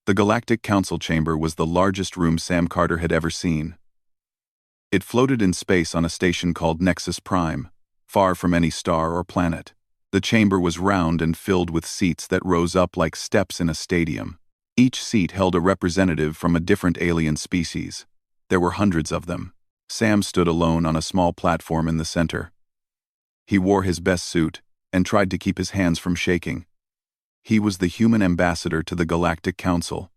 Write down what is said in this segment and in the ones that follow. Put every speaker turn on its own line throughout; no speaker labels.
The Galactic Council chamber was the largest room Sam Carter had ever seen. It floated in space on a station called Nexus Prime, far from any star or planet. The chamber was round and filled with seats that rose up like steps in a stadium. Each seat held a representative from a different alien species. There were hundreds of them. Sam stood alone on a small platform in the center. He wore his best suit and tried to keep his hands from shaking. He was the human ambassador to the Galactic Council.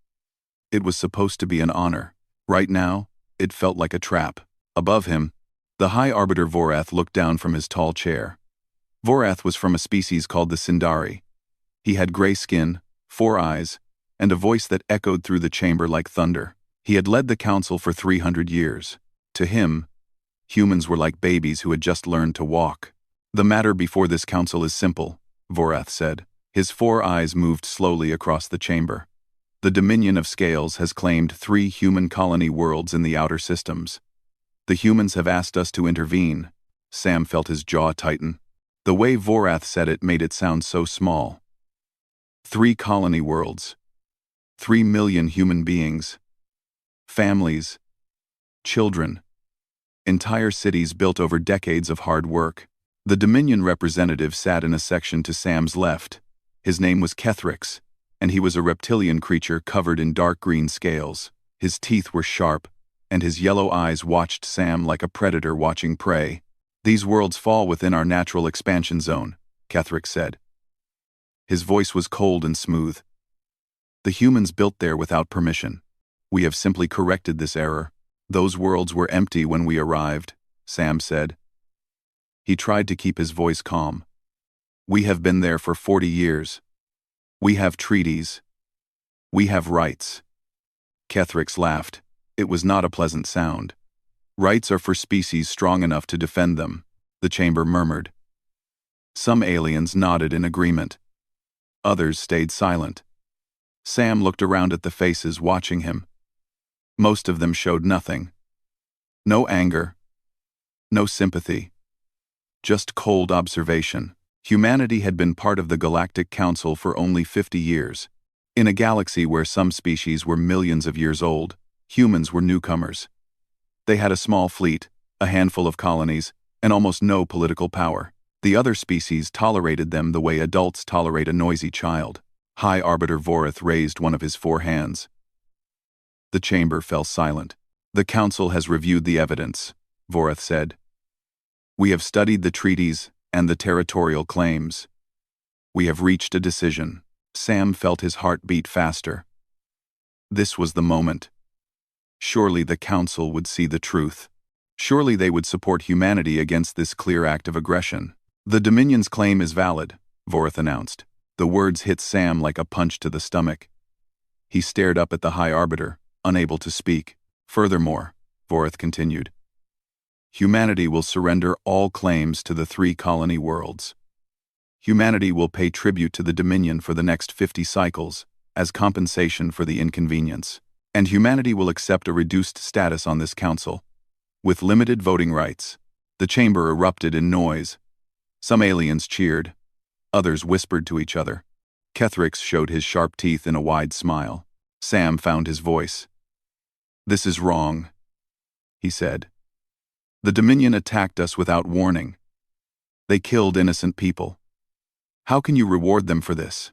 It was supposed to be an honor. Right now, it felt like a trap. Above him, the High Arbiter Vorath looked down from his tall chair. Vorath was from a species called the Sindari. He had gray skin, 4 eyes, and a voice that echoed through the chamber like thunder. He had led the council for 300 years. To him, humans were like babies who had just learned to walk. "The matter before this council is simple," Vorath said. His 4 eyes moved slowly across the chamber. "The Dominion of Scales has claimed 3 human colony worlds in the outer systems. The humans have asked us to intervene." Sam felt his jaw tighten. The way Vorath said it made it sound so small. 3 colony worlds. 3 million human beings. Families. Children. Entire cities built over decades of hard work. The Dominion representative sat in a section to Sam's left. His name was Kethrix, and he was a reptilian creature covered in dark green scales. His teeth were sharp, and his yellow eyes watched Sam like a predator watching prey. "These worlds fall within our natural expansion zone," Kethrix said. His voice was cold and smooth. "The humans built there without permission. We have simply corrected this error. Those worlds were empty when we arrived," Sam said. He tried to keep his voice calm. "We have been there for 40 years. We have treaties. We have rights." Kethrix laughed. It was not a pleasant sound. "Rights are for species strong enough to defend them," the chamber murmured. Some aliens nodded in agreement. Others stayed silent. Sam looked around at the faces watching him. Most of them showed nothing. No anger. No sympathy. Just cold observation. Humanity had been part of the Galactic Council for only 50 years. In a galaxy where some species were millions of years old, humans were newcomers. They had a small fleet, a handful of colonies, and almost no political power. The other species tolerated them the way adults tolerate a noisy child. High Arbiter Vorath raised one of his 4 hands. The chamber fell silent. "The Council has reviewed the evidence," Vorath said. "We have studied the treaties and the territorial claims. We have reached a decision." Sam felt his heart beat faster. This was the moment. Surely the Council would see the truth. Surely they would support humanity against this clear act of aggression. "The Dominion's claim is valid," Vorath announced. The words hit Sam like a punch to the stomach. He stared up at the High Arbiter, unable to speak. "Furthermore," Vorath continued, "humanity will surrender all claims to the 3 colony worlds. Humanity will pay tribute to the Dominion for the next 50 cycles, as compensation for the inconvenience. And humanity will accept a reduced status on this council, with limited voting rights." The chamber erupted in noise. Some aliens cheered. Others whispered to each other. Kethrix showed his sharp teeth in a wide smile. Sam found his voice. "This is wrong," he said. "The Dominion attacked us without warning. They killed innocent people. How can you reward them for this?"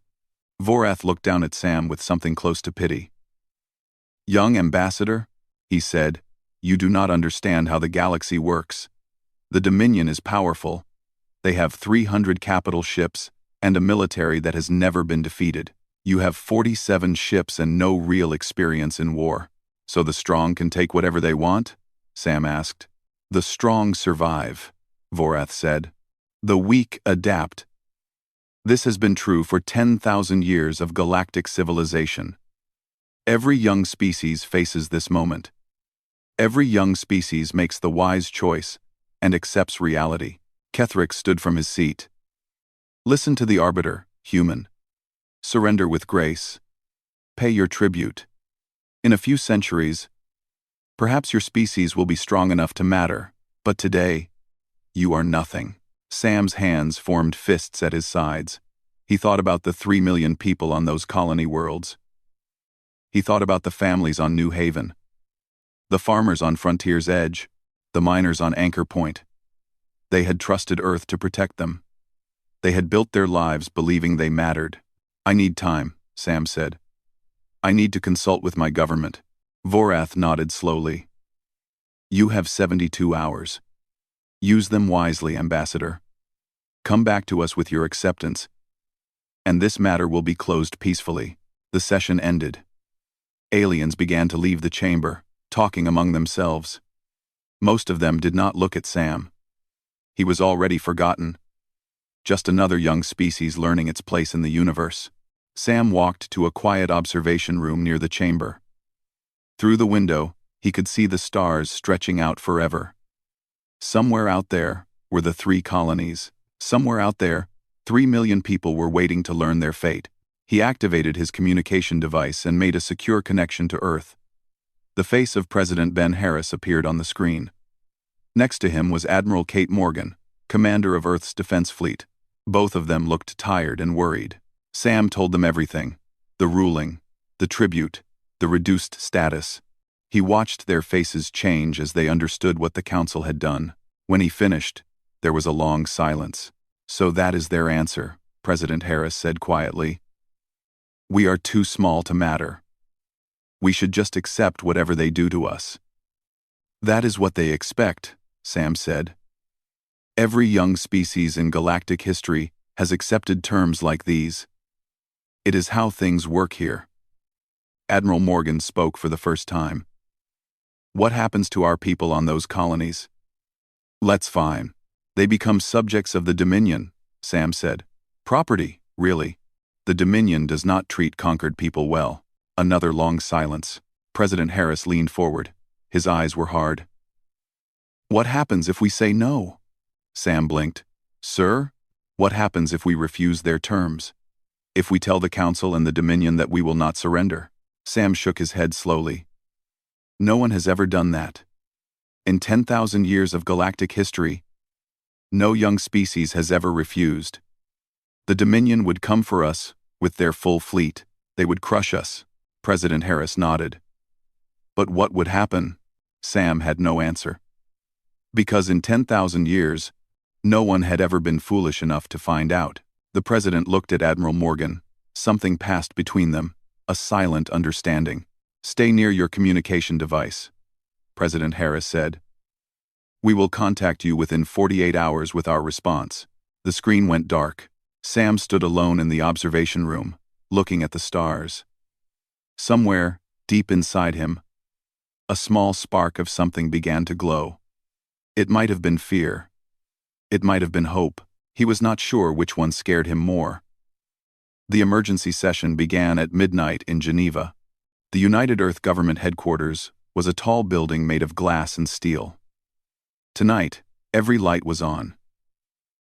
Vorath looked down at Sam with something close to pity. "Young ambassador," he said, "you do not understand how the galaxy works. The Dominion is powerful. They have 300 capital ships and a military that has never been defeated. You have 47 ships and no real experience in war. So the strong can take whatever they want?" Sam asked. "The strong survive," Vorath said. "The weak adapt. This has been true for 10,000 years of galactic civilization. Every young species faces this moment. Every young species makes the wise choice and accepts reality." Kethrix stood from his seat. "Listen to the Arbiter, human. Surrender with grace. Pay your tribute. In a few centuries, perhaps your species will be strong enough to matter, but today, you are nothing." Sam's hands formed fists at his sides. He thought about the 3 million people on those colony worlds. He thought about the families on New Haven, the farmers on Frontier's Edge, the miners on Anchor Point. They had trusted Earth to protect them. They had built their lives believing they mattered. "I need time," Sam said. "I need to consult with my government." Vorath nodded slowly. "You have 72 hours. Use them wisely, Ambassador. Come back to us with your acceptance, and this matter will be closed peacefully." The session ended. Aliens began to leave the chamber, talking among themselves. Most of them did not look at Sam. He was already forgotten. Just another young species learning its place in the universe. Sam walked to a quiet observation room near the chamber. Through the window, he could see the stars stretching out forever. Somewhere out there were the 3 colonies. Somewhere out there, 3 million people were waiting to learn their fate. He activated his communication device and made a secure connection to Earth. The face of President Ben Harris appeared on the screen. Next to him was Admiral Kate Morgan, commander of Earth's defense fleet. Both of them looked tired and worried. Sam told them everything: the ruling, the tribute, the reduced status. He watched their faces change as they understood what the council had done. When he finished, there was a long silence. "So that is their answer," President Harris said quietly. "We are too small to matter. We should just accept whatever they do to us." "That is what they expect," Sam said. "Every young species in galactic history has accepted terms like these. It is how things work here." Admiral Morgan spoke for the first time. "What happens to our people on those colonies?" "Let's fine. They become subjects of the Dominion," Sam said. "Property, really. The Dominion does not treat conquered people well." Another long silence. President Harris leaned forward. His eyes were hard. "What happens if we say no?" Sam blinked. "Sir, what happens if we refuse their terms? If we tell the Council and the Dominion that we will not surrender?" Sam shook his head slowly. "No one has ever done that. In 10,000 years of galactic history, no young species has ever refused. The Dominion would come for us with their full fleet. They would crush us." President Harris nodded. "But what would happen?" Sam had no answer. "Because in 10,000 years, no one had ever been foolish enough to find out." The president looked at Admiral Morgan. Something passed between them, a silent understanding. "Stay near your communication device," President Harris said. "We will contact you within 48 hours with our response." The screen went dark. Sam stood alone in the observation room, looking at the stars. Somewhere, deep inside him, a small spark of something began to glow. It might have been fear. It might have been hope. He was not sure which one scared him more. The emergency session began at midnight in Geneva. The United Earth Government headquarters was a tall building made of glass and steel. Tonight, every light was on.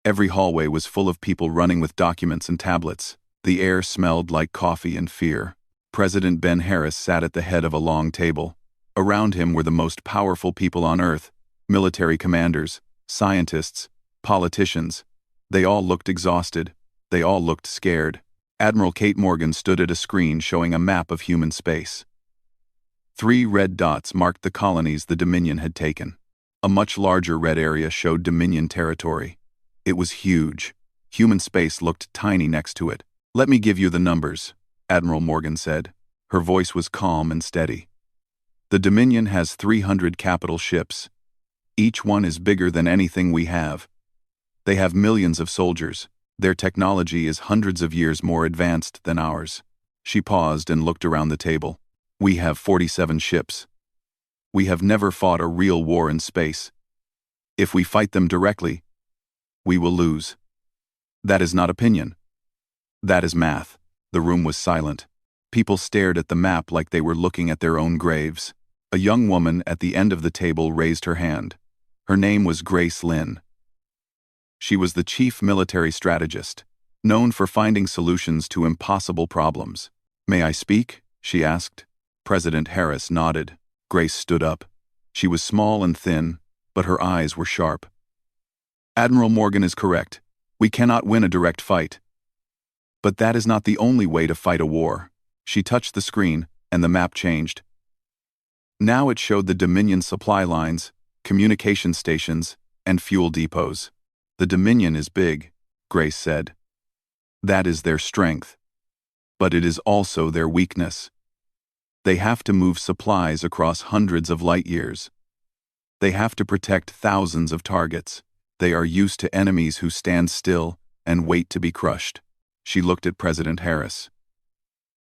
Every hallway was full of people running with documents and tablets. The air smelled like coffee and fear. President Ben Harris sat at the head of a long table. Around him were the most powerful people on Earth: military commanders, scientists, politicians. They all looked exhausted. They all looked scared. Admiral Kate Morgan stood at a screen showing a map of human space. 3 red dots marked the colonies the Dominion had taken. A much larger red area showed Dominion territory. It was huge. Human space looked tiny next to it. "Let me give you the numbers," Admiral Morgan said. Her voice was calm and steady. "The Dominion has 300 capital ships. Each one is bigger than anything we have. They have millions of soldiers. Their technology is hundreds of years more advanced than ours." She paused and looked around the table. "We have 47 ships. We have never fought a real war in space. If we fight them directly, we will lose. That is not opinion. That is math." The room was silent. People stared at the map like they were looking at their own graves. A young woman at the end of the table raised her hand. Her name was Grace Lynn. She was the chief military strategist, known for finding solutions to impossible problems. "May I speak?" she asked. President Harris nodded. Grace stood up. She was small and thin, but her eyes were sharp. "Admiral Morgan is correct. We cannot win a direct fight. But that is not the only way to fight a war." She touched the screen, and the map changed. Now it showed the Dominion supply lines, communication stations, and fuel depots. The Dominion is big, Grace said. That is their strength. But it is also their weakness. They have to move supplies across hundreds of light years. They have to protect thousands of targets. They are used to enemies who stand still and wait to be crushed. She looked at President Harris.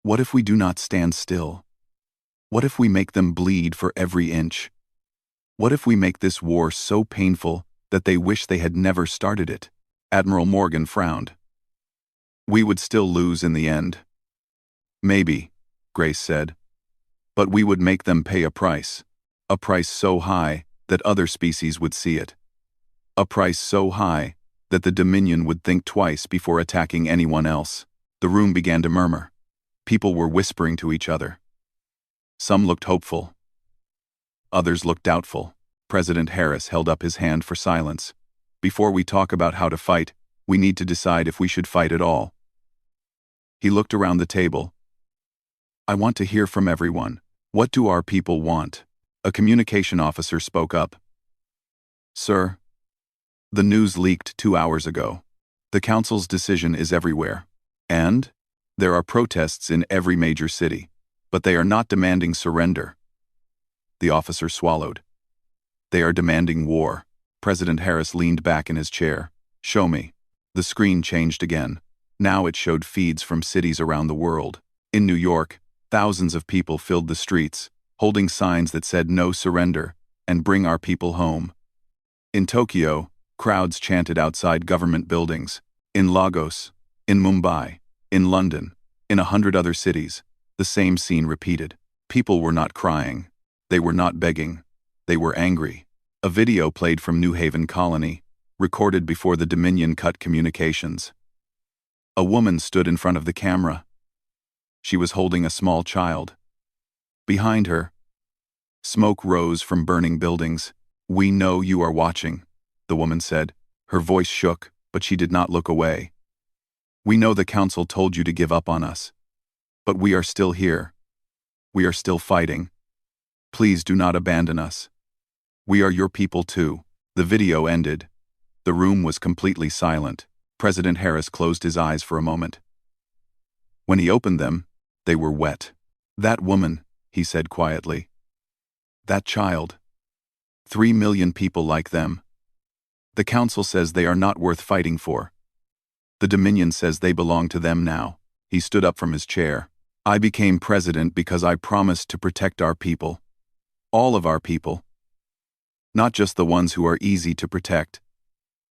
What if we do not stand still? What if we make them bleed for every inch? What if we make this war so painful that they wish they had never started it? Admiral Morgan frowned. We would still lose in the end. Maybe, Grace said. But we would make them pay a price so high that other species would see it. A price so high that the Dominion would think twice before attacking anyone else. The room began to murmur. People were whispering to each other. Some looked hopeful. Others looked doubtful. President Harris held up his hand for silence. Before we talk about how to fight, we need to decide if we should fight at all. He looked around the table. I want to hear from everyone. What do our people want? A communication officer spoke up. Sir, the news leaked 2 hours ago. The council's decision is everywhere. And there are protests in every major city, but they are not demanding surrender. The officer swallowed. They are demanding war. President Harris leaned back in his chair. Show me. The screen changed again. Now it showed feeds from cities around the world. In New York, thousands of people filled the streets, holding signs that said no surrender and bring our people home. In Tokyo, crowds chanted outside government buildings. In Lagos, in Mumbai, in London, in 100 other cities, the same scene repeated. People were not crying. They were not begging. They were angry. A video played from New Haven Colony, recorded before the Dominion cut communications. A woman stood in front of the camera. She was holding a small child. Behind her, smoke rose from burning buildings. We know you are watching, the woman said. Her voice shook, but she did not look away. We know the council told you to give up on us. But we are still here. We are still fighting. Please do not abandon us. We are your people too. The video ended. The room was completely silent. President Harris closed his eyes for a moment. When he opened them, they were wet. That woman, he said quietly. That child. 3 million people like them. The council says they are not worth fighting for. The Dominion says they belong to them now. He stood up from his chair. I became president because I promised to protect our people. All of our people. Not just the ones who are easy to protect.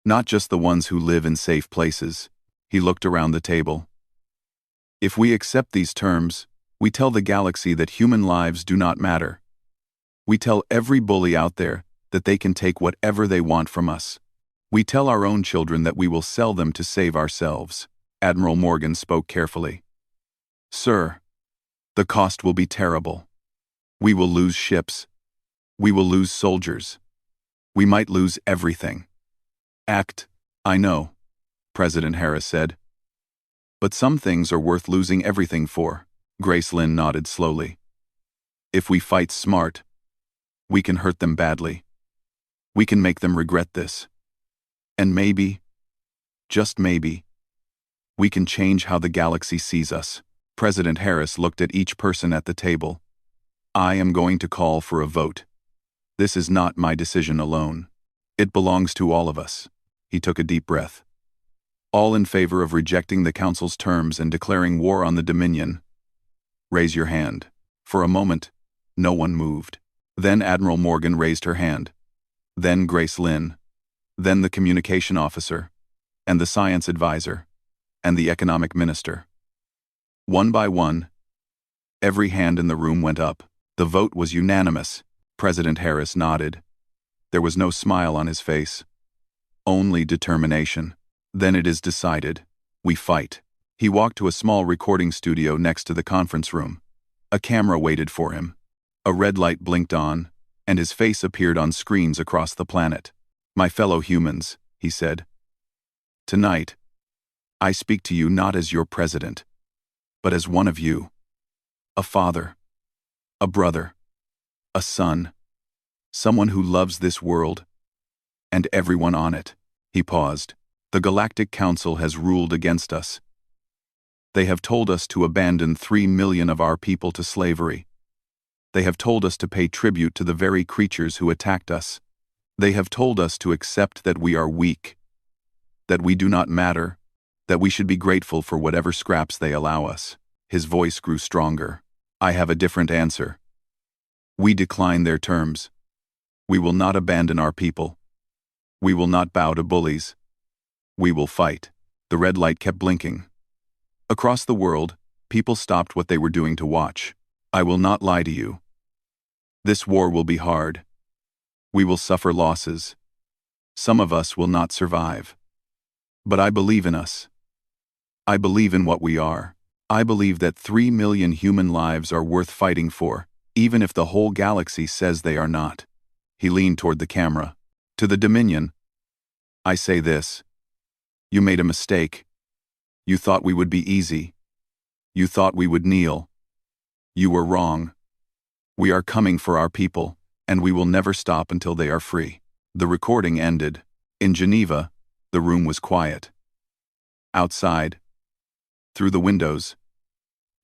Not just the ones who live in safe places. He looked around the table. If we accept these terms, we tell the galaxy that human lives do not matter. We tell every bully out there that they can take whatever they want from us. We tell our own children that we will sell them to save ourselves. Admiral Morgan spoke carefully. Sir, the cost will be terrible. We will lose ships. We will lose soldiers. We might lose everything. I know, President Harris said. But some things are worth losing everything for. Grace Lynn nodded slowly. If we fight smart, we can hurt them badly. We can make them regret this. And maybe, just maybe, we can change how the galaxy sees us. President Harris looked at each person at the table. I am going to call for a vote. This is not my decision alone. It belongs to all of us. He took a deep breath. All in favor of rejecting the council's terms and declaring war on the Dominion, raise your hand. For a moment, no one moved. Then Admiral Morgan raised her hand. Then Grace Lynn. Then the communication officer, and the science advisor, and the economic minister. One by one, every hand in the room went up. The vote was unanimous. President Harris nodded. There was no smile on his face. Only determination. Then it is decided. We fight. He walked to a small recording studio next to the conference room. A camera waited for him. A red light blinked on, and his face appeared on screens across the planet. My fellow humans, he said. Tonight, I speak to you not as your president, but as one of you. A father, A brother. A son. Someone who loves this world. And everyone on it. He paused. The Galactic Council has ruled against us. They have told us to abandon 3 million of our people to slavery. They have told us to pay tribute to the very creatures who attacked us. They have told us to accept that we are weak, that we do not matter, that we should be grateful for whatever scraps they allow us. His voice grew stronger. I have a different answer. We decline their terms. We will not abandon our people. We will not bow to bullies. We will fight. The red light kept blinking. Across the world, people stopped what they were doing to watch. I will not lie to you. This war will be hard. We will suffer losses. Some of us will not survive. But I believe in us. I believe in what we are. I believe that 3 million human lives are worth fighting for, even if the whole galaxy says they are not. He leaned toward the camera. To the Dominion, I say this. You made a mistake. You thought we would be easy. You thought we would kneel. You were wrong. We are coming for our people, and we will never stop until they are free. The recording ended. In Geneva, the room was quiet. Outside, through the windows,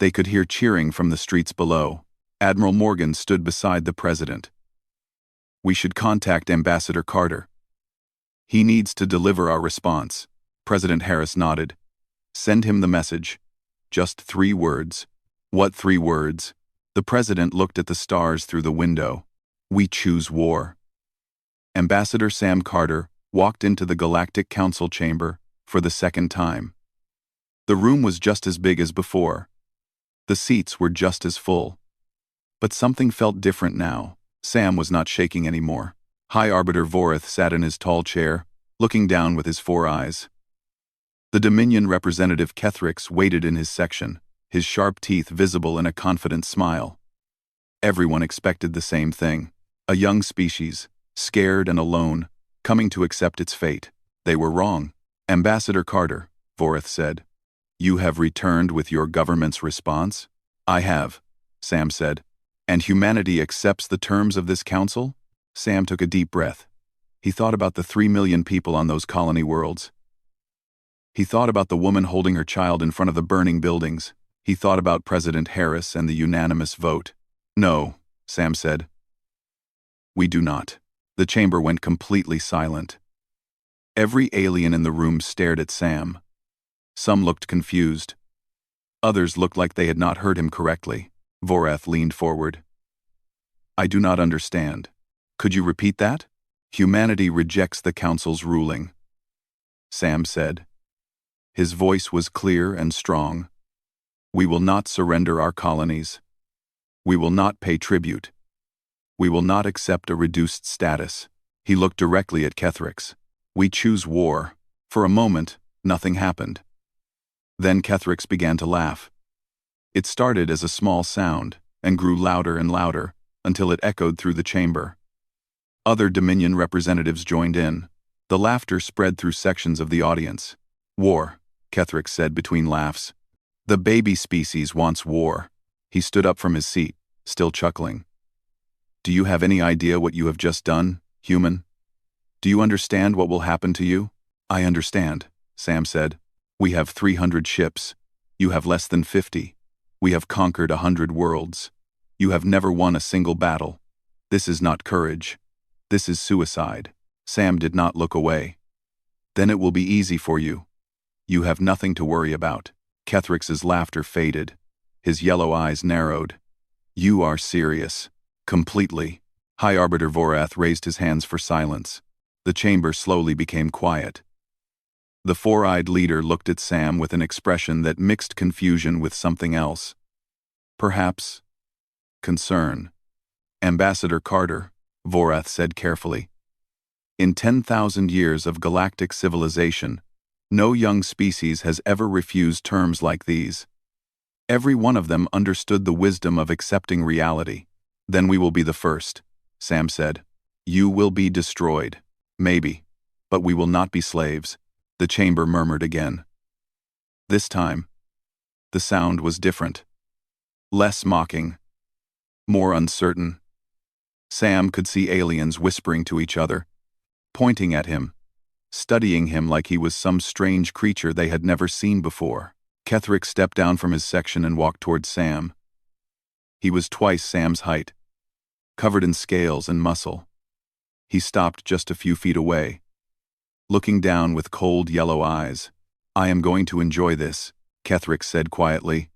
they could hear cheering from the streets below. Admiral Morgan stood beside the president. We should contact Ambassador Carter. He needs to deliver our response. President Harris nodded. Send him the message. Just 3 words. What 3 words? The president looked at the stars through the window. We choose war. Ambassador Sam Carter walked into the Galactic Council chamber for the second time. The room was just as big as before. The seats were just as full. But something felt different now. Sam was not shaking anymore. High Arbiter Voreth sat in his tall chair, looking down with his 4 eyes. The Dominion representative Kethrix waited in his section, his sharp teeth visible in a confident smile. Everyone expected the same thing. A young species, scared and alone, coming to accept its fate. They were wrong. Ambassador Carter, Voreth said. You have returned with your government's response? I have, Sam said. And humanity accepts the terms of this council? Sam took a deep breath. He thought about the 3 million people on those colony worlds. He thought about the woman holding her child in front of the burning buildings. He thought about President Harris and the unanimous vote. No, Sam said. We do not. The chamber went completely silent. Every alien in the room stared at Sam. Some looked confused. Others looked like they had not heard him correctly. Voreth leaned forward. I do not understand. Could you repeat that? Humanity rejects the council's ruling, Sam said. His voice was clear and strong. We will not surrender our colonies. We will not pay tribute. We will not accept a reduced status. He looked directly at Kethrix. We choose war. For a moment, nothing happened. Then Kethrix began to laugh. It started as a small sound and grew louder and louder until it echoed through the chamber. Other Dominion representatives joined in. The laughter spread through sections of the audience. War, Kethrix said between laughs. The baby species wants war. He stood up from his seat, still chuckling. Do you have any idea what you have just done, human? Do you understand what will happen to you? I understand, Sam said. We have 300 ships. You have less than 50. We have conquered 100 worlds. You have never won a single battle. This is not courage. This is suicide. Sam did not look away. Then it will be easy for you. You have nothing to worry about. Kethrix's laughter faded. His yellow eyes narrowed. You are serious. Completely. High Arbiter Voreth raised his hands for silence. The chamber slowly became quiet. The 4-eyed leader looked at Sam with an expression that mixed confusion with something else. Perhaps concern. Ambassador Carter, Voreth said carefully. In 10,000 years of galactic civilization, no young species has ever refused terms like these. Every one of them understood the wisdom of accepting reality. Then we will be the first, Sam said. You will be destroyed. Maybe. But we will not be slaves. The chamber murmured again. This time, the sound was different. Less mocking. more uncertain. Sam could see aliens whispering to each other, pointing at him, studying him like he was some strange creature they had never seen before. Ketherick stepped down from his section and walked toward Sam. He was twice Sam's height, covered in scales and muscle. He stopped just a few feet away, looking down with cold yellow eyes. "I am going to enjoy this," Ketherick said quietly.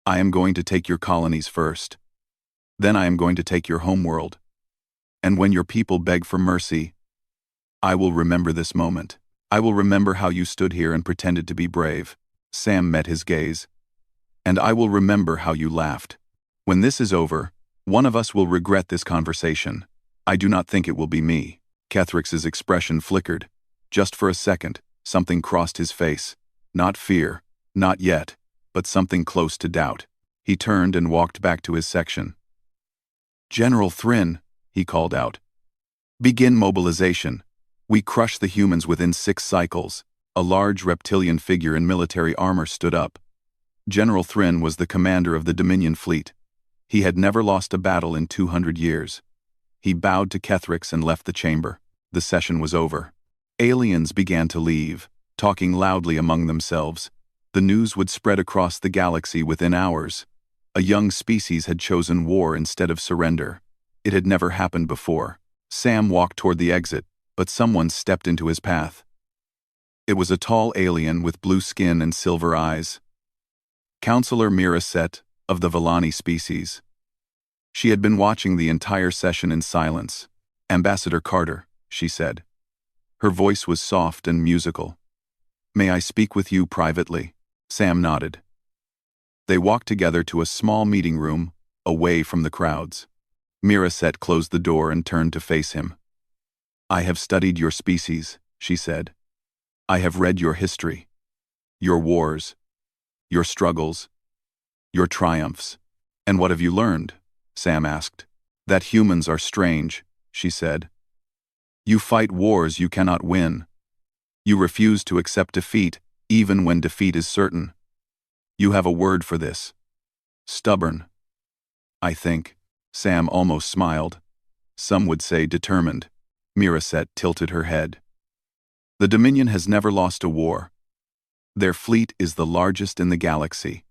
"I am going to take your colonies first. Then I am going to take your homeworld. And when your people beg for mercy, I will remember this moment. I will remember how you stood here and pretended to be brave." Sam met his gaze. "And I will remember how you laughed. When this is over, one of us will regret this conversation. I do not think it will be me." Ketherick's expression flickered. Just for a second, something crossed his face. Not fear, not yet, but something close to doubt. He turned and walked back to his section. "General Thrin," he called out. "Begin mobilization. We crush the humans within 6 cycles." A large reptilian figure in military armor stood up. General Thrin was the commander of the Dominion fleet. He had never lost a battle in 200 years. He bowed to Ketherick and left the chamber. The session was over. Aliens began to leave, talking loudly among themselves. The news would spread across the galaxy within hours. A young species had chosen war instead of surrender. It had never happened before. Sam walked toward the exit, but someone stepped into his path. It was a tall alien with blue skin and silver eyes. Counselor Miraset, of the Villani species. She had been watching the entire session in silence. "Ambassador Carter," she said. Her voice was soft and musical. "May I speak with you privately?" Sam nodded. They walked together to a small meeting room, away from the crowds. Miraset closed the door and turned to face him. "I have studied your species," she said. "I have read your history, your wars, your struggles, your triumphs." "And what have you learned?" Sam asked. "That humans are strange," she said. "You fight wars you cannot win. You refuse to accept defeat, even when defeat is certain. You have a word for this. Stubborn. I think." Sam almost smiled. "Some would say determined." Miraset tilted her head. "The Dominion has never lost a war. Their fleet is the largest in the galaxy.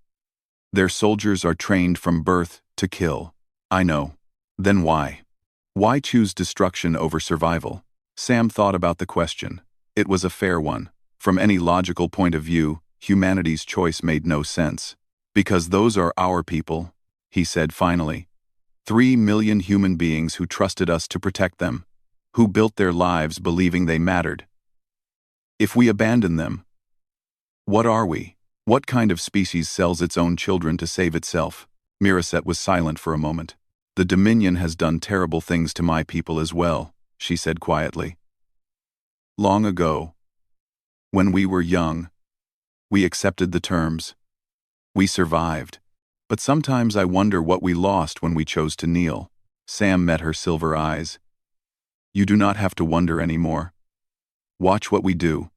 Their soldiers are trained from birth to kill." "I know. Then why? Why choose destruction over survival?" Sam thought about the question. It was a fair one. From any logical point of view, humanity's choice made no sense. "Because those are our people," he said finally. 3 million human beings who trusted us to protect them, who built their lives believing they mattered. If we abandon them, what are we? What kind of species sells its own children to save itself? Miraset was silent for a moment. "The Dominion has done terrible things to my people as well," she said quietly. "Long ago, when we were young, we accepted the terms. We survived. But sometimes I wonder what we lost when we chose to kneel." Sam met her silver eyes. "You do not have to wonder anymore. Watch what we do.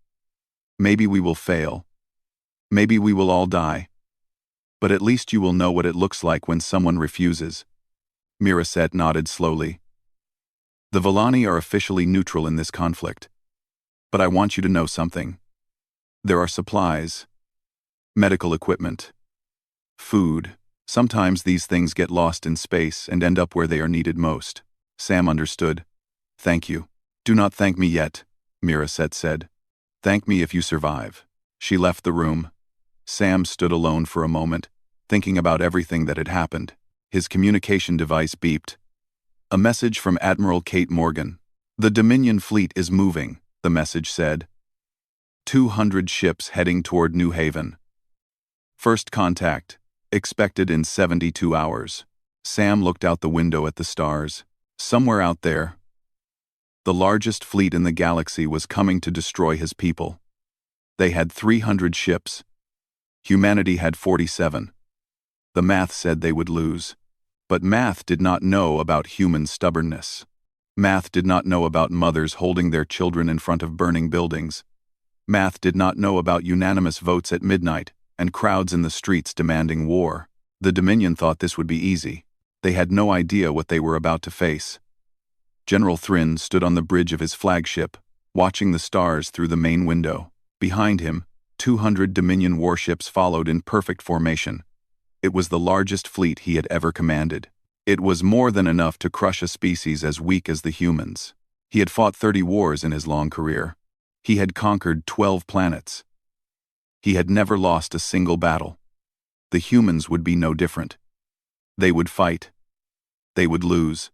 Maybe we will fail. Maybe we will all die. But at least you will know what it looks like when someone refuses." Miraset nodded slowly. "The Villani are officially neutral in this conflict. But I want you to know something. There are supplies, medical equipment, food. Sometimes these things get lost in space and end up where they are needed most." Sam understood. "Thank you." "Do not thank me yet," Miraset said. "Thank me if you survive." She left the room. Sam stood alone for a moment, thinking about everything that had happened. His communication device beeped. A message from Admiral Kate Morgan. "The Dominion fleet is moving," the message said. 200 ships heading toward New Haven. First contact, expected in 72 hours. Sam looked out the window at the stars. Somewhere out there, the largest fleet in the galaxy was coming to destroy his people. They had 300 ships. Humanity had 47. The math said they would lose. But math did not know about human stubbornness. Math did not know about mothers holding their children in front of burning buildings. Math did not know about unanimous votes at midnight and crowds in the streets demanding war. The Dominion thought this would be easy. They had no idea what they were about to face. General Thryn stood on the bridge of his flagship, watching the stars through the main window. Behind him, 200 Dominion warships followed in perfect formation. It was the largest fleet he had ever commanded. It was more than enough to crush a species as weak as the humans. He had fought 30 wars in his long career. He had conquered 12 planets. He had never lost a single battle. The humans would be no different. They would fight. They would lose.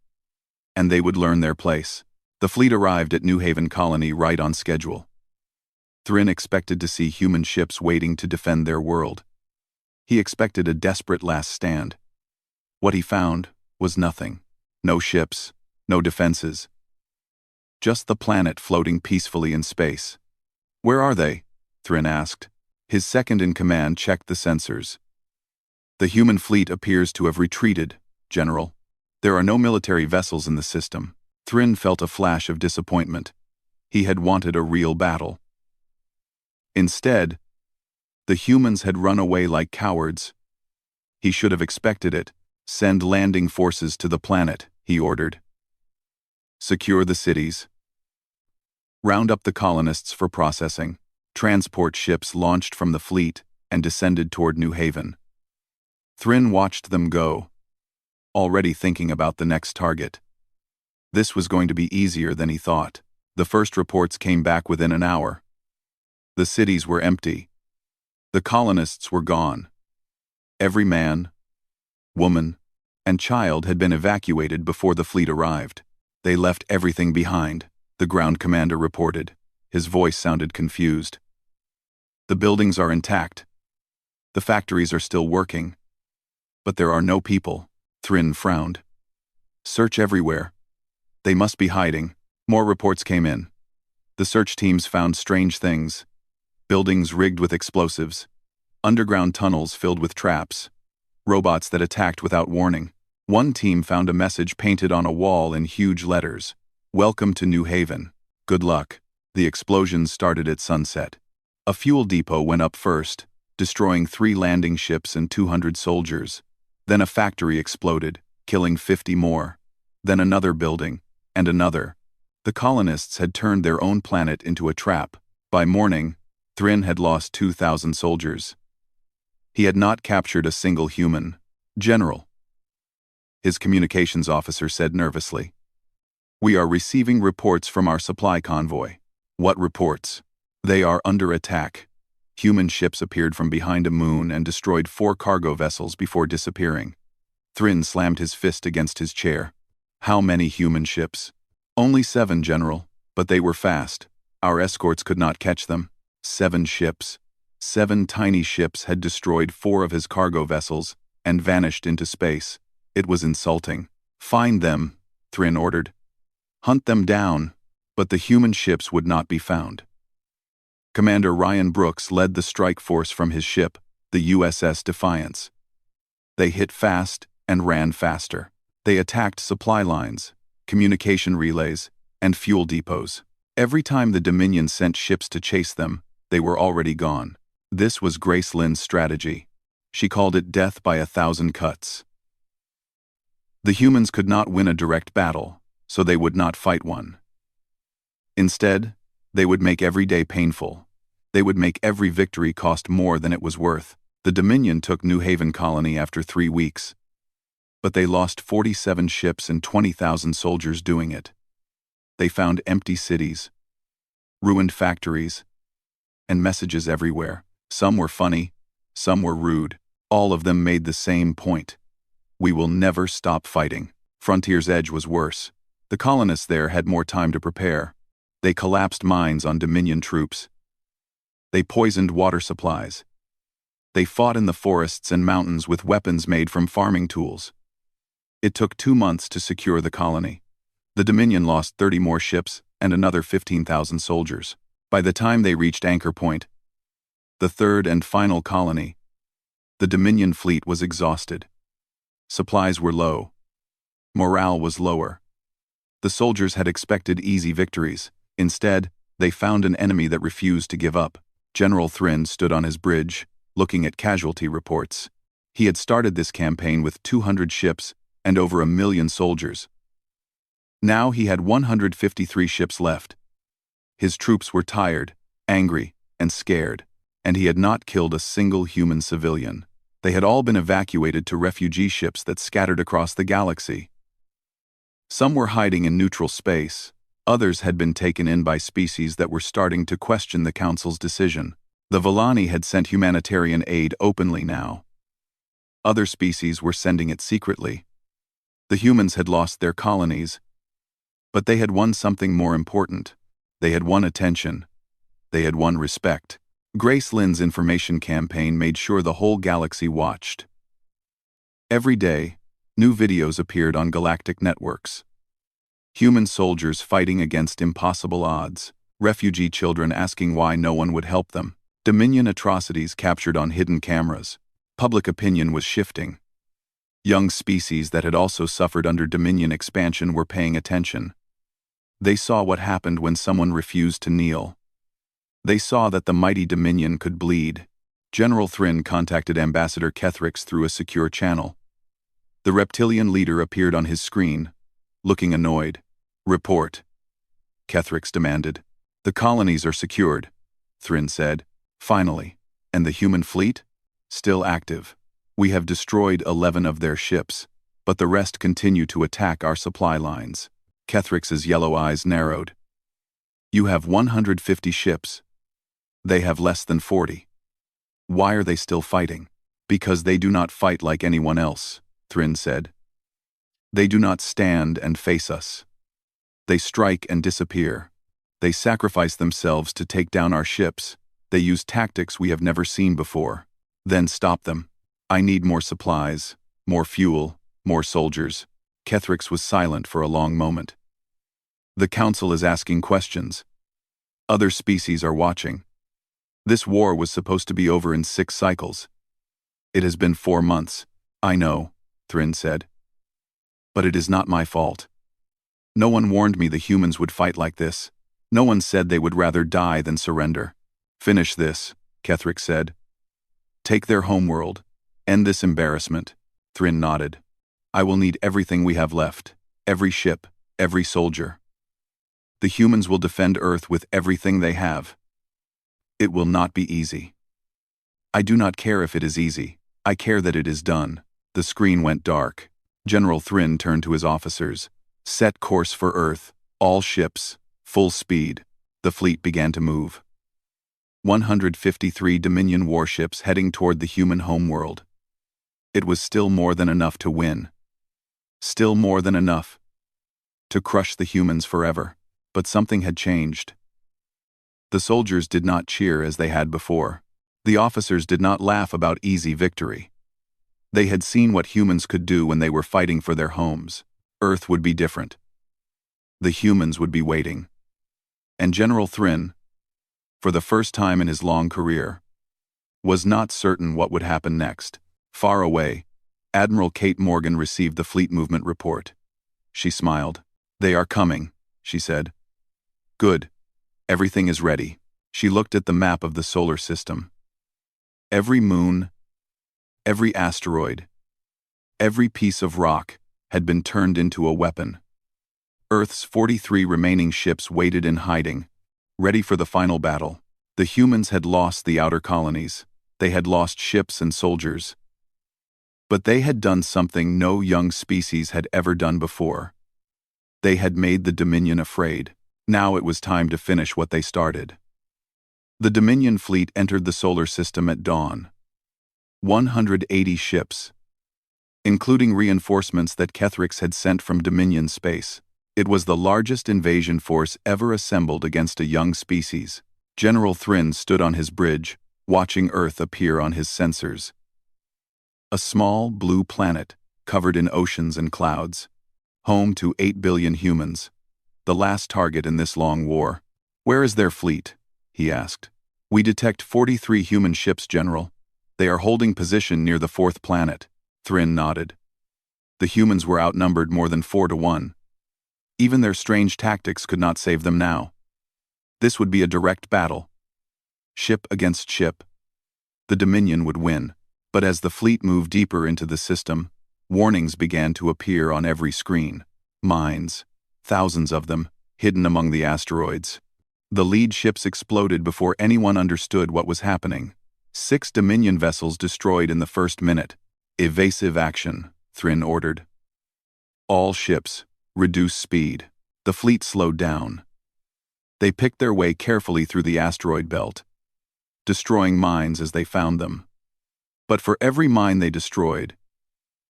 And they would learn their place. The fleet arrived at New Haven Colony right on schedule. Thryn expected to see human ships waiting to defend their world. He expected a desperate last stand. What he found was nothing. No ships, no defenses. Just the planet floating peacefully in space. "Where are they?" Thryn asked. His second-in-command checked the sensors. "The human fleet appears to have retreated, General. There are no military vessels in the system." Thryn felt a flash of disappointment. He had wanted a real battle. Instead, the humans had run away like cowards. He should have expected it. "Send landing forces to the planet," he ordered. "Secure the cities. Round up the colonists for processing." Transport ships launched from the fleet and descended toward New Haven. Thryn watched them go, already thinking about the next target. This was going to be easier than he thought. The first reports came back within an hour. The cities were empty. The colonists were gone. Every man, woman, and child had been evacuated before the fleet arrived. "They left everything behind," the ground commander reported. His voice sounded confused. "The buildings are intact. The factories are still working. But there are no people." Thryn frowned. "Search everywhere. They must be hiding." More reports came in. The search teams found strange things. Buildings rigged with explosives. Underground tunnels filled with traps. Robots that attacked without warning. One team found a message painted on a wall in huge letters. "Welcome to New Haven. Good luck." The explosions started at sunset. A fuel depot went up first, destroying 3 landing ships and 200 soldiers. Then a factory exploded, killing 50 more. Then another building, and another. The colonists had turned their own planet into a trap. By morning, Thryn had lost 2,000 soldiers. He had not captured a single human. "General," his communications officer said nervously, "we are receiving reports from our supply convoy." "What reports?" "They are under attack. Human ships appeared from behind a moon and destroyed 4 cargo vessels before disappearing." Thryn slammed his fist against his chair. "How many human ships?" "Only 7, General, but they were fast. Our escorts could not catch them." 7 ships. 7 tiny ships had destroyed 4 of his cargo vessels and vanished into space. It was insulting. "Find them," Thryn ordered. "Hunt them down." But the human ships would not be found. Commander Ryan Brooks led the strike force from his ship, the USS Defiance. They hit fast and ran faster. They attacked supply lines, communication relays, and fuel depots. Every time the Dominion sent ships to chase them, they were already gone. This was Grace Lynn's strategy. She called it death by 1,000 cuts. The humans could not win a direct battle, so they would not fight one. Instead, they would make every day painful. They would make every victory cost more than it was worth. The Dominion took New Haven Colony after 3 weeks. But they lost 47 ships and 20,000 soldiers doing it. They found empty cities, ruined factories, and messages everywhere. Some were funny, some were rude. All of them made the same point. "We will never stop fighting." Frontier's Edge was worse. The colonists there had more time to prepare. They collapsed mines on Dominion troops. They poisoned water supplies. They fought in the forests and mountains with weapons made from farming tools. It took 2 months to secure the colony. The Dominion lost 30 more ships and another 15,000 soldiers. By the time they reached Anchor Point, the 3rd and final colony, the Dominion fleet was exhausted. Supplies were low. Morale was lower. The soldiers had expected easy victories. Instead, they found an enemy that refused to give up. General Thryn stood on his bridge, looking at casualty reports. He had started this campaign with 200 ships and over 1,000,000 soldiers. Now he had 153 ships left. His troops were tired, angry, and scared, and he had not killed a single human civilian. They had all been evacuated to refugee ships that scattered across the galaxy. Some were hiding in neutral space. Others had been taken in by species that were starting to question the Council's decision. The Villani had sent humanitarian aid openly now. Other species were sending it secretly. The humans had lost their colonies, but they had won something more important. They had won attention. They had won respect. Grace Lynn's information campaign made sure the whole galaxy watched. Every day, new videos appeared on galactic networks. Human soldiers fighting against impossible odds, refugee children asking why no one would help them, Dominion atrocities captured on hidden cameras. Public opinion was shifting. Young species that had also suffered under Dominion expansion were paying attention. They saw what happened when someone refused to kneel. They saw that the mighty Dominion could bleed. General Thrin contacted Ambassador Kethrix through a secure channel. The reptilian leader appeared on his screen, looking annoyed. "Report," Kethrix demanded. "The colonies are secured," Thrin said. "Finally. And the human fleet? Still active. We have destroyed 11 of their ships, but the rest continue to attack our supply lines." Kethrix's yellow eyes narrowed. "You have 150 ships. They have less than 40. Why are they still fighting?" "Because they do not fight like anyone else," Thrin said. "They do not stand and face us. They strike and disappear. They sacrifice themselves to take down our ships. They use tactics we have never seen before. Then stop them. I need more supplies, more fuel, more soldiers." Kethrix was silent for a long moment. "The Council is asking questions. Other species are watching. This war was supposed to be over in 6 cycles. It has been 4 months. I know," Thrin said. "But it is not my fault. No one warned me the humans would fight like this. No one said they would rather die than surrender." "Finish this," Kethrix said. "Take their homeworld. End this embarrassment." Thrin nodded. "I will need everything we have left. Every ship, every soldier. The humans will defend Earth with everything they have. It will not be easy. I do not care if it is easy. I care that it is done." The screen went dark. General Thrin turned to his officers. "Set course for Earth. All ships. Full speed." The fleet began to move. 153 Dominion warships heading toward the human homeworld. It was still more than enough to win. Still more than enough to crush the humans forever. But something had changed. The soldiers did not cheer as they had before. The officers did not laugh about easy victory. They had seen what humans could do when they were fighting for their homes. Earth would be different. The humans would be waiting. And General Thrin, for the first time in his long career, was not certain what would happen next. Far away, Admiral Kate Morgan received the fleet movement report. She smiled. "They are coming," she said. "Good. Everything is ready." She looked at the map of the solar system. Every moon, every asteroid, every piece of rock had been turned into a weapon. Earth's 43 remaining ships waited in hiding, ready for the final battle. The humans had lost the outer colonies. They had lost ships and soldiers. But they had done something no young species had ever done before. They had made the Dominion afraid. Now it was time to finish what they started. The Dominion fleet entered the solar system at dawn. 180 ships, including reinforcements that Kethrix had sent from Dominion space. It was the largest invasion force ever assembled against a young species. General Thrin stood on his bridge, watching Earth appear on his sensors. A small, blue planet, covered in oceans and clouds. Home to 8 billion humans. The last target in this long war. "Where is their fleet?" he asked. "We detect 43 human ships, General. They are holding position near the 4th planet." Thrin nodded. The humans were outnumbered more than 4 to 1. Even their strange tactics could not save them now. This would be a direct battle. Ship against ship. The Dominion would win. But as the fleet moved deeper into the system, Warnings began to appear on every screen. Mines, thousands of them, hidden among the asteroids. The lead ships exploded before anyone understood what was happening. 6 Dominion vessels destroyed in the first minute. Evasive action, Thryn ordered. All ships, reduce speed. The fleet slowed down. They picked their way carefully through the asteroid belt, destroying mines as they found them. But for every mine they destroyed,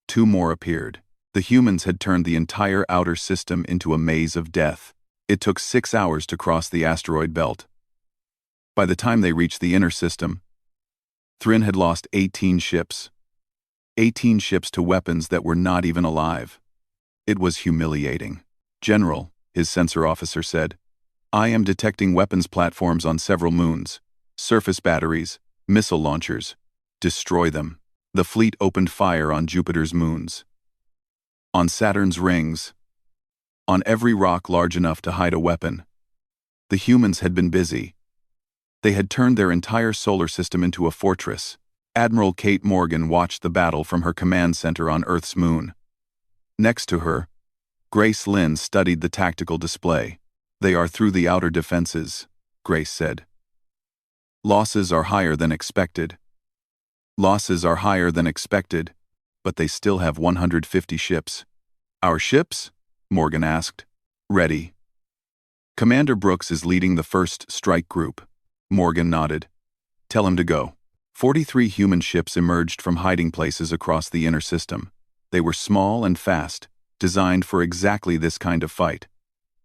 2 more appeared. The humans had turned the entire outer system into a maze of death. It took 6 hours to cross the asteroid belt. By the time they reached the inner system, Thryn had lost 18 ships. 18 ships to weapons that were not even alive. It was humiliating. "General," his sensor officer said, "I am detecting weapons platforms on several moons. Surface batteries, missile launchers. Destroy them." The fleet opened fire on Jupiter's moons, on Saturn's rings, on every rock large enough to hide a weapon. The humans had been busy. They had turned their entire solar system into a fortress. Admiral Kate Morgan watched the battle from her command center on Earth's moon. Next to her, Grace Lynn studied the tactical display. "They are through the outer defenses," Grace said. "Losses are higher than expected. Losses are higher than expected, but they still have 150 ships." "Our ships?" Morgan asked. "Ready." "Commander Brooks is leading the first strike group." Morgan nodded. "Tell him to go." 43 human ships emerged from hiding places across the inner system. They were small and fast, designed for exactly this kind of fight.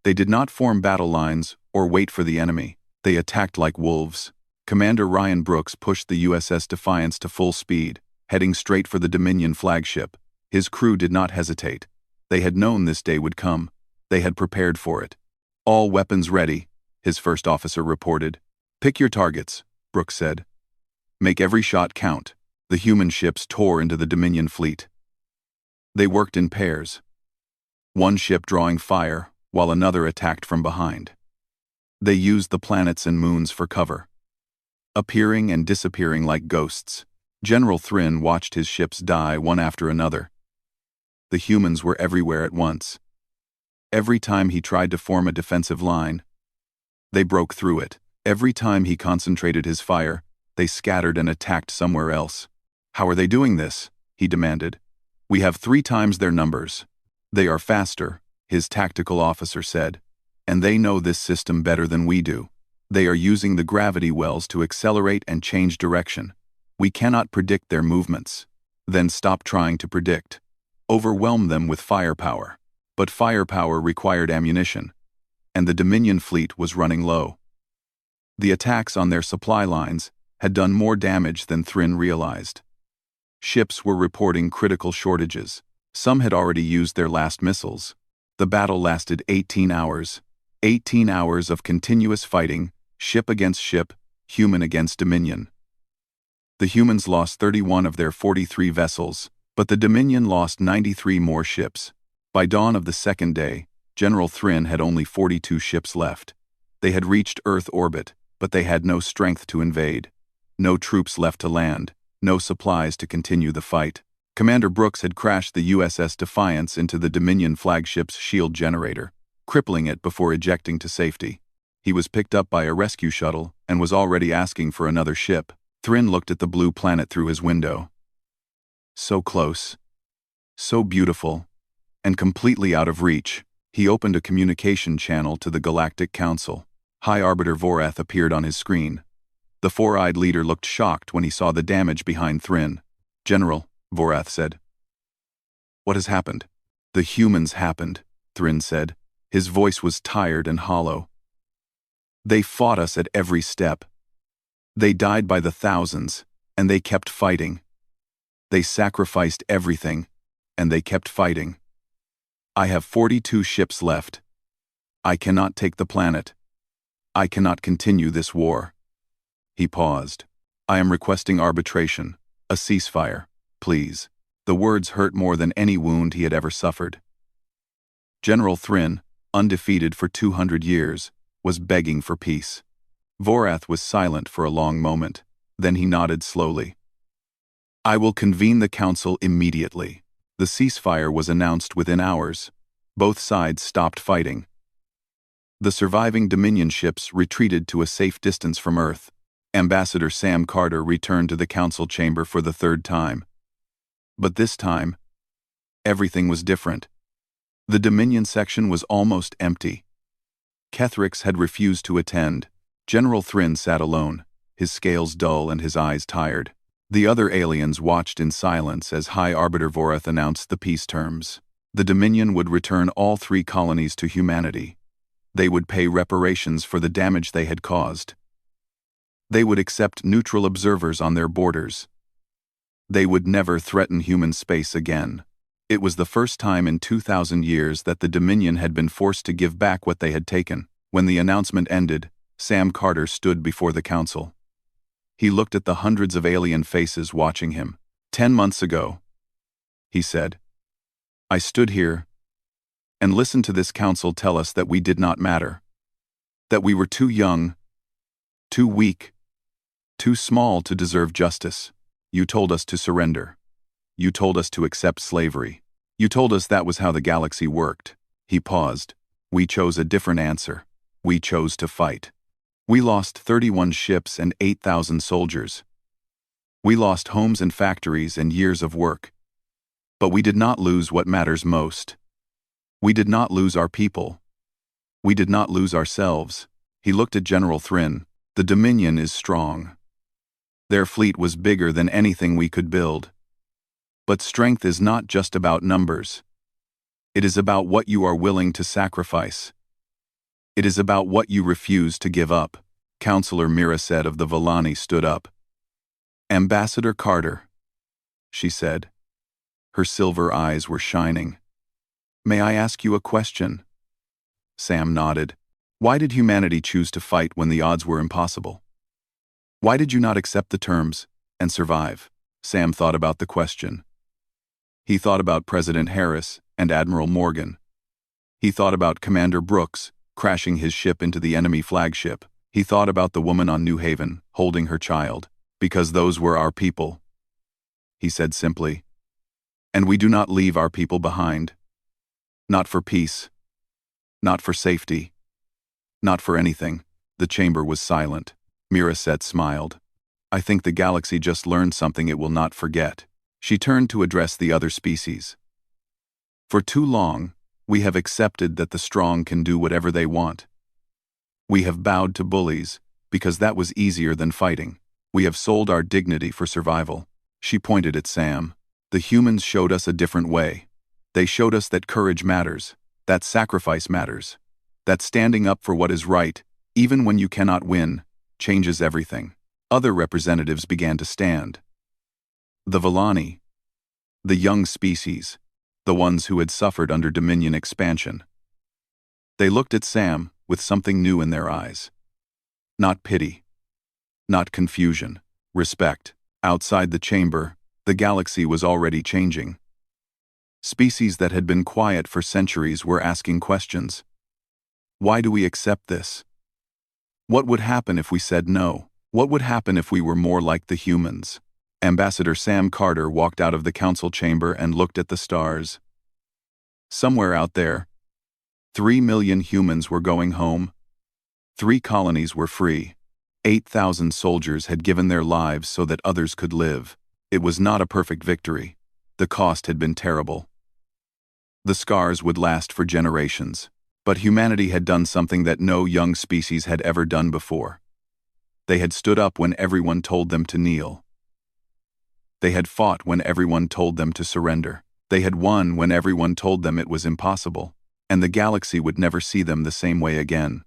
They did not form battle lines or wait for the enemy. They attacked like wolves. Commander Ryan Brooks pushed the USS Defiance to full speed, heading straight for the Dominion flagship. His crew did not hesitate. They had known this day would come. They had prepared for it. "All weapons ready," his first officer reported. "Pick your targets," Brooks said. "Make every shot count." The human ships tore into the Dominion fleet. They worked in pairs, one ship drawing fire while another attacked from behind. They used the planets and moons for cover, appearing and disappearing like ghosts. General Thryn watched his ships die one after another. The humans were everywhere at once. Every time he tried to form a defensive line, they broke through it. Every time he concentrated his fire, they scattered and attacked somewhere else. "How are they doing this?" he demanded. "We have 3 times their numbers. They are faster," his tactical officer said, "and they know this system better than we do. They are using the gravity wells to accelerate and change direction. We cannot predict their movements." "Then stop trying to predict. Overwhelm them with firepower." But firepower required ammunition, and the Dominion fleet was running low. The attacks on their supply lines had done more damage than Thryn realized. Ships were reporting critical shortages. Some had already used their last missiles. The battle lasted 18 hours. 18 hours of continuous fighting, ship against ship, human against Dominion. The humans lost 31 of their 43 vessels, but the Dominion lost 93 more ships. By dawn of the second day, General Thryn had only 42 ships left. They had reached Earth orbit, but they had no strength to invade. No troops left to land, no supplies to continue the fight. Commander Brooks had crashed the USS Defiance into the Dominion flagship's shield generator, crippling it before ejecting to safety. He was picked up by a rescue shuttle and was already asking for another ship. Thryn looked at the blue planet through his window. So close, so beautiful, and completely out of reach. He opened a communication channel to the Galactic Council. High Arbiter Vorath appeared on his screen. The 4-eyed leader looked shocked when he saw the damage behind Thryn. "General," Vorath said. "What has happened?" "The humans happened," Thryn said. His voice was tired and hollow. "They fought us at every step. They died by the thousands, and they kept fighting. They sacrificed everything, and they kept fighting. I have 42 ships left. I cannot take the planet. I cannot continue this war." He paused. "I am requesting arbitration, a ceasefire, please." The words hurt more than any wound he had ever suffered. General Thryn, undefeated for 200 years, was begging for peace. Vorath was silent for a long moment. Then he nodded slowly. "I will convene the council immediately." The ceasefire was announced within hours. Both sides stopped fighting. The surviving Dominion ships retreated to a safe distance from Earth. Ambassador Sam Carter returned to the council chamber for the third time. But this time, everything was different. The Dominion section was almost empty. Kethrix had refused to attend. General Thryn sat alone, his scales dull and his eyes tired. The other aliens watched in silence as High Arbiter Vorath announced the peace terms. The Dominion would return all 3 colonies to humanity. They would pay reparations for the damage they had caused. They would accept neutral observers on their borders. They would never threaten human space again. It was the first time in 2,000 years that the Dominion had been forced to give back what they had taken. When the announcement ended, Sam Carter stood before the council. He looked at the hundreds of alien faces watching him. 10 months ago, he said, I stood here and listened to this council tell us that we did not matter, that we were too young, too weak, too small to deserve justice. You told us to surrender. You told us to accept slavery. You told us that was how the galaxy worked. He paused. We chose a different answer. We chose to fight. We lost 31 ships and 8,000 soldiers. We lost homes and factories and years of work. But we did not lose what matters most. We did not lose our people. We did not lose ourselves. He looked at General Thryn. The Dominion is strong. Their fleet was bigger than anything we could build. But strength is not just about numbers. It is about what you are willing to sacrifice. It is about what you refuse to give up. Counselor Miraset of the Villani stood up. Ambassador Carter, she said. Her silver eyes were shining. May I ask you a question? Sam nodded. Why did humanity choose to fight when the odds were impossible? Why did you not accept the terms and survive? Sam thought about the question. He thought about President Harris and Admiral Morgan. He thought about Commander Brooks crashing his ship into the enemy flagship. He thought about the woman on New Haven holding her child. Because those were our people, he said simply. And we do not leave our people behind. Not for peace. Not for safety. Not for anything. The chamber was silent. Miraset smiled. I think the galaxy just learned something it will not forget. She turned to address the other species. For too long, we have accepted that the strong can do whatever they want. We have bowed to bullies, because that was easier than fighting. We have sold our dignity for survival. She pointed at Sam. The humans showed us a different way. They showed us that courage matters, that sacrifice matters, that standing up for what is right, even when you cannot win, changes everything. Other representatives began to stand. The Villani, the young species, the ones who had suffered under Dominion expansion. They looked at Sam with something new in their eyes. Not pity. Not confusion. Respect. Outside the chamber, the galaxy was already changing. Species that had been quiet for centuries were asking questions. Why do we accept this? What would happen if we said no? What would happen if we were more like the humans? Ambassador Sam Carter walked out of the council chamber and looked at the stars. Somewhere out there, 3 million humans were going home. 3 colonies were free. 8,000 soldiers had given their lives so that others could live. It was not a perfect victory. The cost had been terrible. The scars would last for generations. But humanity had done something that no young species had ever done before. They had stood up when everyone told them to kneel. They had fought when everyone told them to surrender. They had won when everyone told them it was impossible, and the galaxy would never see them the same way again.